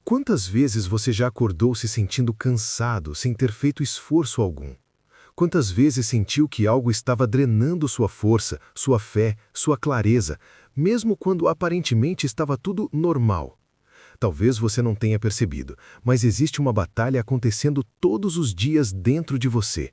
Quantas vezes você já acordou se sentindo cansado, sem ter feito esforço algum? Quantas vezes sentiu que algo estava drenando sua força, sua fé, sua clareza, mesmo quando aparentemente estava tudo normal? Talvez você não tenha percebido, mas existe uma batalha acontecendo todos os dias dentro de você.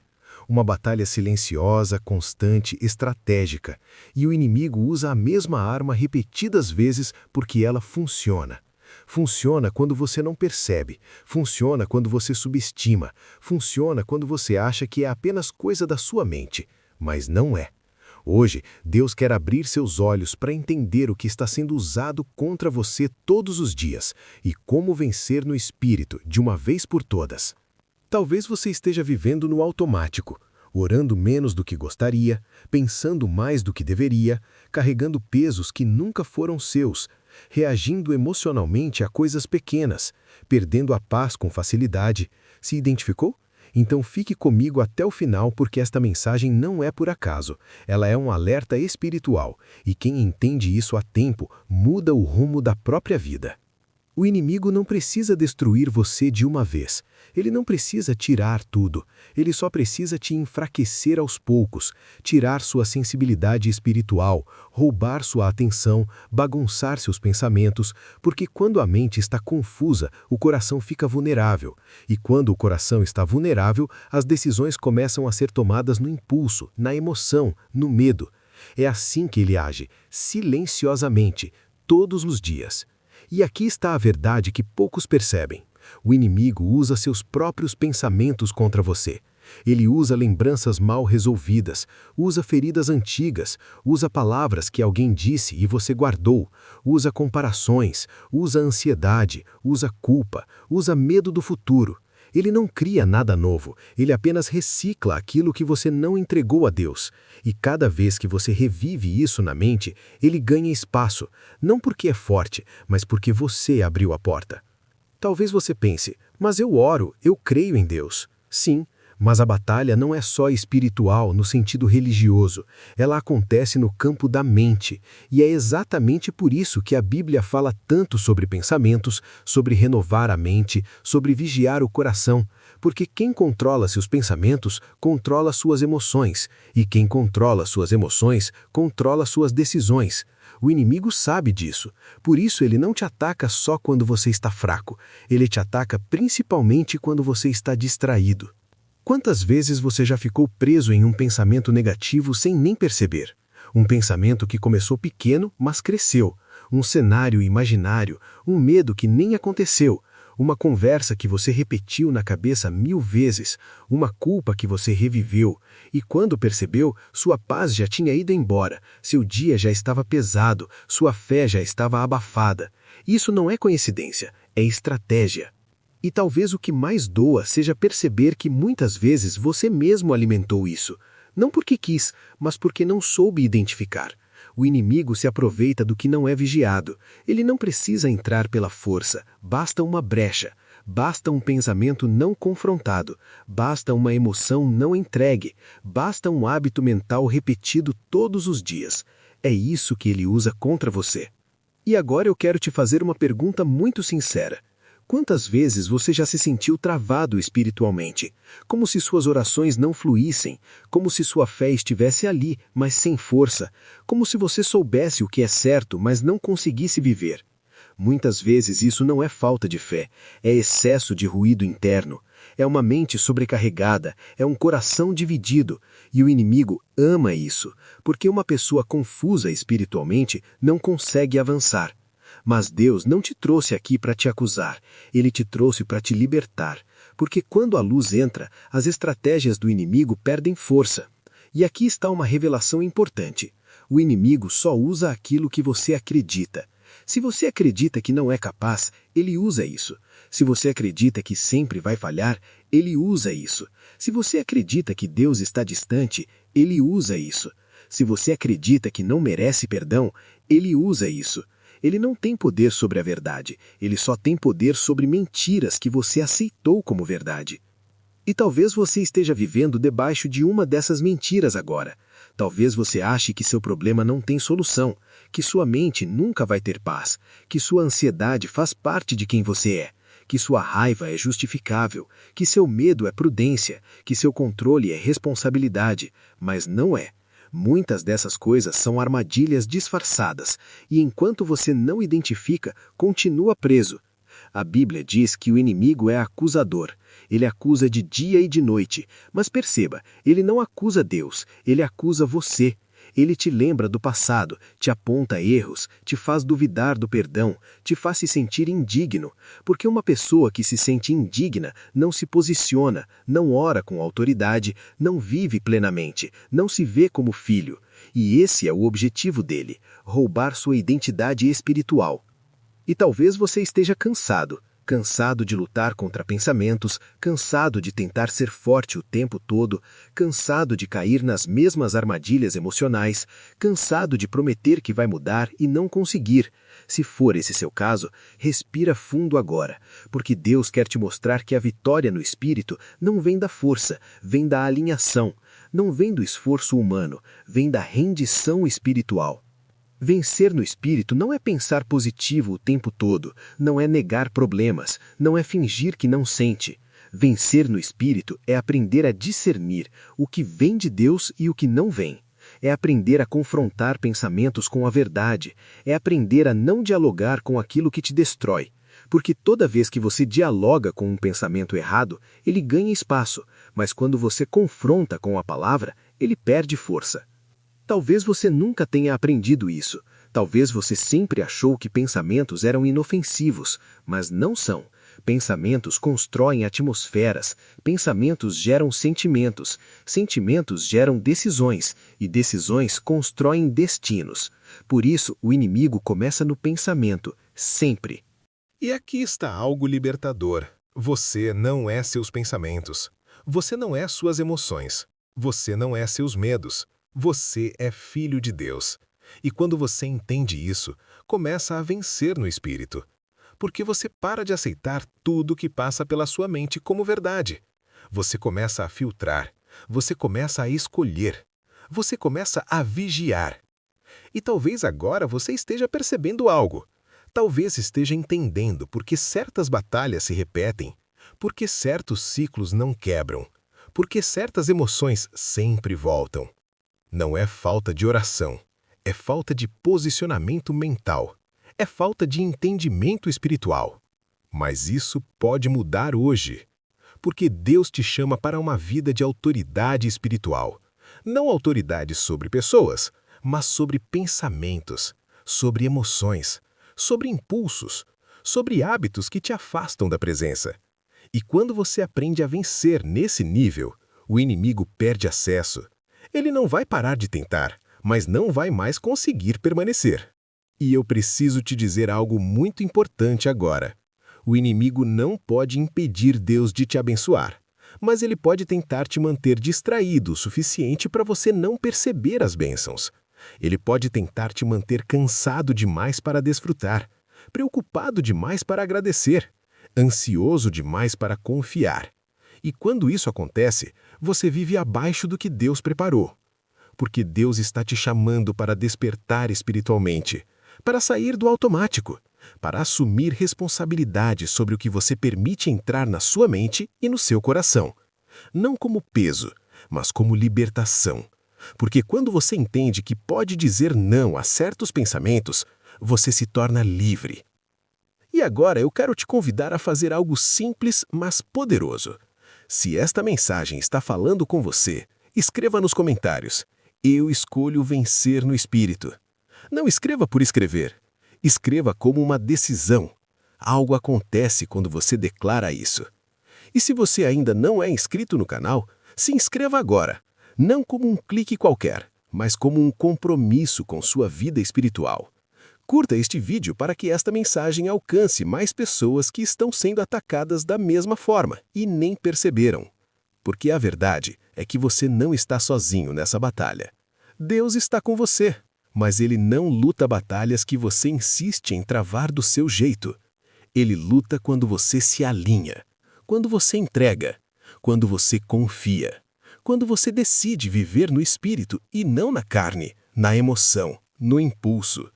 Uma batalha silenciosa, constante, estratégica. E o inimigo usa a mesma arma repetidas vezes porque ela funciona. Funciona quando você não percebe, funciona quando você subestima, funciona quando você acha que é apenas coisa da sua mente, mas não é. Hoje, Deus quer abrir seus olhos para entender o que está sendo usado contra você todos os dias e como vencer no espírito de uma vez por todas. Talvez você esteja vivendo no automático, orando menos do que gostaria, pensando mais do que deveria, carregando pesos que nunca foram seus, reagindo emocionalmente a coisas pequenas, perdendo a paz com facilidade. Se identificou? Então fique comigo até o final, porque esta mensagem não é por acaso. Ela é um alerta espiritual, e quem entende isso a tempo muda o rumo da própria vida. O inimigo não precisa destruir você de uma vez. Ele não precisa tirar tudo. Ele só precisa te enfraquecer aos poucos, tirar sua sensibilidade espiritual, roubar sua atenção, bagunçar seus pensamentos, porque quando a mente está confusa, o coração fica vulnerável. E quando o coração está vulnerável, as decisões começam a ser tomadas no impulso, na emoção, no medo. É assim que ele age, silenciosamente, todos os dias. E aqui está a verdade que poucos percebem. O inimigo usa seus próprios pensamentos contra você. Ele usa lembranças mal resolvidas, usa feridas antigas, usa palavras que alguém disse e você guardou, usa comparações, usa ansiedade, usa culpa, usa medo do futuro. Ele não cria nada novo, ele apenas recicla aquilo que você não entregou a Deus. E cada vez que você revive isso na mente, ele ganha espaço, não porque é forte, mas porque você abriu a porta. Talvez você pense, mas eu oro, eu creio em Deus. Sim, mas a batalha não é só espiritual no sentido religioso, ela acontece no campo da mente, e é exatamente por isso que a Bíblia fala tanto sobre pensamentos, sobre renovar a mente, sobre vigiar o coração, porque quem controla seus pensamentos controla suas emoções, e quem controla suas emoções controla suas decisões. O inimigo sabe disso, por isso ele não te ataca só quando você está fraco, ele te ataca principalmente quando você está distraído. Quantas vezes você já ficou preso em um pensamento negativo sem nem perceber? Um pensamento que começou pequeno, mas cresceu. Um cenário imaginário, um medo que nem aconteceu. Uma conversa que você repetiu na cabeça 1000 vezes. Uma culpa que você reviveu. E quando percebeu, sua paz já tinha ido embora. Seu dia já estava pesado. Sua fé já estava abafada. Isso não é coincidência, é estratégia. E talvez o que mais doa seja perceber que muitas vezes você mesmo alimentou isso. Não porque quis, mas porque não soube identificar. O inimigo se aproveita do que não é vigiado. Ele não precisa entrar pela força, basta uma brecha. Basta um pensamento não confrontado, basta uma emoção não entregue, basta um hábito mental repetido todos os dias. É isso que ele usa contra você. E agora eu quero te fazer uma pergunta muito sincera. Quantas vezes você já se sentiu travado espiritualmente? Como se suas orações não fluíssem, como se sua fé estivesse ali, mas sem força, como se você soubesse o que é certo, mas não conseguisse viver. Muitas vezes isso não é falta de fé, é excesso de ruído interno, é uma mente sobrecarregada, é um coração dividido, e o inimigo ama isso, porque uma pessoa confusa espiritualmente não consegue avançar. Mas Deus não te trouxe aqui para te acusar, Ele te trouxe para te libertar, porque quando a luz entra, as estratégias do inimigo perdem força. E aqui está uma revelação importante. O inimigo só usa aquilo que você acredita. Se você acredita que não é capaz, ele usa isso. Se você acredita que sempre vai falhar, ele usa isso. Se você acredita que Deus está distante, ele usa isso. Se você acredita que não merece perdão, ele usa isso. Ele não tem poder sobre a verdade, ele só tem poder sobre mentiras que você aceitou como verdade. E talvez você esteja vivendo debaixo de uma dessas mentiras agora. Talvez você ache que seu problema não tem solução, que sua mente nunca vai ter paz, que sua ansiedade faz parte de quem você é, que sua raiva é justificável, que seu medo é prudência, que seu controle é responsabilidade, mas não é. Muitas dessas coisas são armadilhas disfarçadas, e enquanto você não identifica, continua preso. A Bíblia diz que o inimigo é acusador. Ele acusa de dia e de noite, mas perceba, ele não acusa Deus, ele acusa você. Ele te lembra do passado, te aponta erros, te faz duvidar do perdão, te faz se sentir indigno, porque uma pessoa que se sente indigna não se posiciona, não ora com autoridade, não vive plenamente, não se vê como filho. E esse é o objetivo dele, roubar sua identidade espiritual. E talvez você esteja cansado de lutar contra pensamentos, cansado de tentar ser forte o tempo todo, cansado de cair nas mesmas armadilhas emocionais, cansado de prometer que vai mudar e não conseguir. Se for esse seu caso, respira fundo agora, porque Deus quer te mostrar que a vitória no espírito não vem da força, vem da alinhação, não vem do esforço humano, vem da rendição espiritual. Vencer no espírito não é pensar positivo o tempo todo, não é negar problemas, não é fingir que não sente. Vencer no espírito é aprender a discernir o que vem de Deus e o que não vem. É aprender a confrontar pensamentos com a verdade, é aprender a não dialogar com aquilo que te destrói. Porque toda vez que você dialoga com um pensamento errado, ele ganha espaço, mas quando você confronta com a palavra, ele perde força. Talvez você nunca tenha aprendido isso. Talvez você sempre achou que pensamentos eram inofensivos, mas não são. Pensamentos constroem atmosferas, pensamentos geram sentimentos, sentimentos geram decisões, e decisões constroem destinos. Por isso, o inimigo começa no pensamento, sempre. E aqui está algo libertador. Você não é seus pensamentos. Você não é suas emoções. Você não é seus medos. Você é filho de Deus. E quando você entende isso, começa a vencer no espírito. Porque você para de aceitar tudo que passa pela sua mente como verdade. Você começa a filtrar. Você começa a escolher. Você começa a vigiar. E talvez agora você esteja percebendo algo. Talvez esteja entendendo por que certas batalhas se repetem, por que certos ciclos não quebram, por que certas emoções sempre voltam. Não é falta de oração, é falta de posicionamento mental, é falta de entendimento espiritual. Mas isso pode mudar hoje, porque Deus te chama para uma vida de autoridade espiritual. Não autoridade sobre pessoas, mas sobre pensamentos, sobre emoções, sobre impulsos, sobre hábitos que te afastam da presença. E quando você aprende a vencer nesse nível, o inimigo perde acesso. Ele não vai parar de tentar, mas não vai mais conseguir permanecer. E eu preciso te dizer algo muito importante agora. O inimigo não pode impedir Deus de te abençoar, mas ele pode tentar te manter distraído o suficiente para você não perceber as bênçãos. Ele pode tentar te manter cansado demais para desfrutar, preocupado demais para agradecer, ansioso demais para confiar. E quando isso acontece, você vive abaixo do que Deus preparou. Porque Deus está te chamando para despertar espiritualmente, para sair do automático, para assumir responsabilidade sobre o que você permite entrar na sua mente e no seu coração. Não como peso, mas como libertação. Porque quando você entende que pode dizer não a certos pensamentos, você se torna livre. E agora eu quero te convidar a fazer algo simples, mas poderoso. Se esta mensagem está falando com você, escreva nos comentários: eu escolho vencer no espírito. Não escreva por escrever. Escreva como uma decisão. Algo acontece quando você declara isso. E se você ainda não é inscrito no canal, se inscreva agora. Não como um clique qualquer, mas como um compromisso com sua vida espiritual. Curta este vídeo para que esta mensagem alcance mais pessoas que estão sendo atacadas da mesma forma e nem perceberam. Porque a verdade é que você não está sozinho nessa batalha. Deus está com você, mas Ele não luta batalhas que você insiste em travar do seu jeito. Ele luta quando você se alinha, quando você entrega, quando você confia, quando você decide viver no espírito e não na carne, na emoção, no impulso.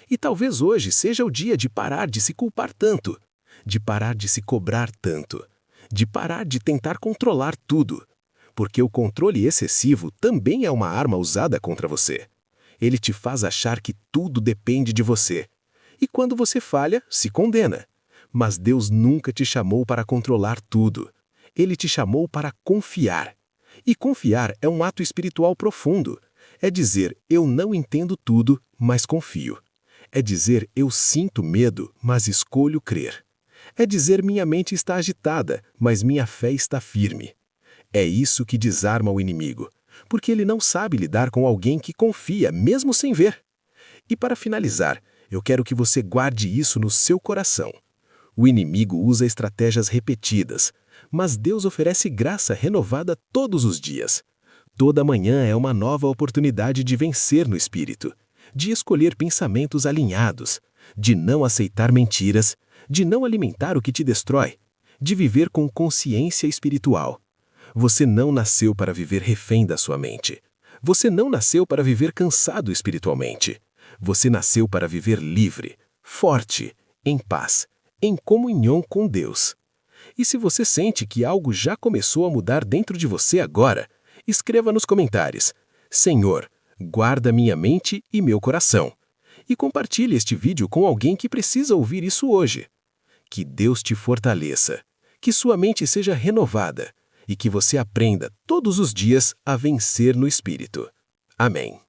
E talvez hoje seja o dia de parar de se culpar tanto, de parar de se cobrar tanto, de parar de tentar controlar tudo, porque o controle excessivo também é uma arma usada contra você. Ele te faz achar que tudo depende de você. E quando você falha, se condena. Mas Deus nunca te chamou para controlar tudo. Ele te chamou para confiar. E confiar é um ato espiritual profundo. É dizer, eu não entendo tudo, mas confio. É dizer, eu sinto medo, mas escolho crer. É dizer, minha mente está agitada, mas minha fé está firme. É isso que desarma o inimigo, porque ele não sabe lidar com alguém que confia, mesmo sem ver. E para finalizar, eu quero que você guarde isso no seu coração. O inimigo usa estratégias repetidas, mas Deus oferece graça renovada todos os dias. Toda manhã é uma nova oportunidade de vencer no espírito, de escolher pensamentos alinhados, de não aceitar mentiras, de não alimentar o que te destrói, de viver com consciência espiritual. Você não nasceu para viver refém da sua mente. Você não nasceu para viver cansado espiritualmente. Você nasceu para viver livre, forte, em paz, em comunhão com Deus. E se você sente que algo já começou a mudar dentro de você agora, escreva nos comentários: Senhor, guarda minha mente e meu coração. E compartilhe este vídeo com alguém que precisa ouvir isso hoje. Que Deus te fortaleça, que sua mente seja renovada e que você aprenda todos os dias a vencer no Espírito. Amém.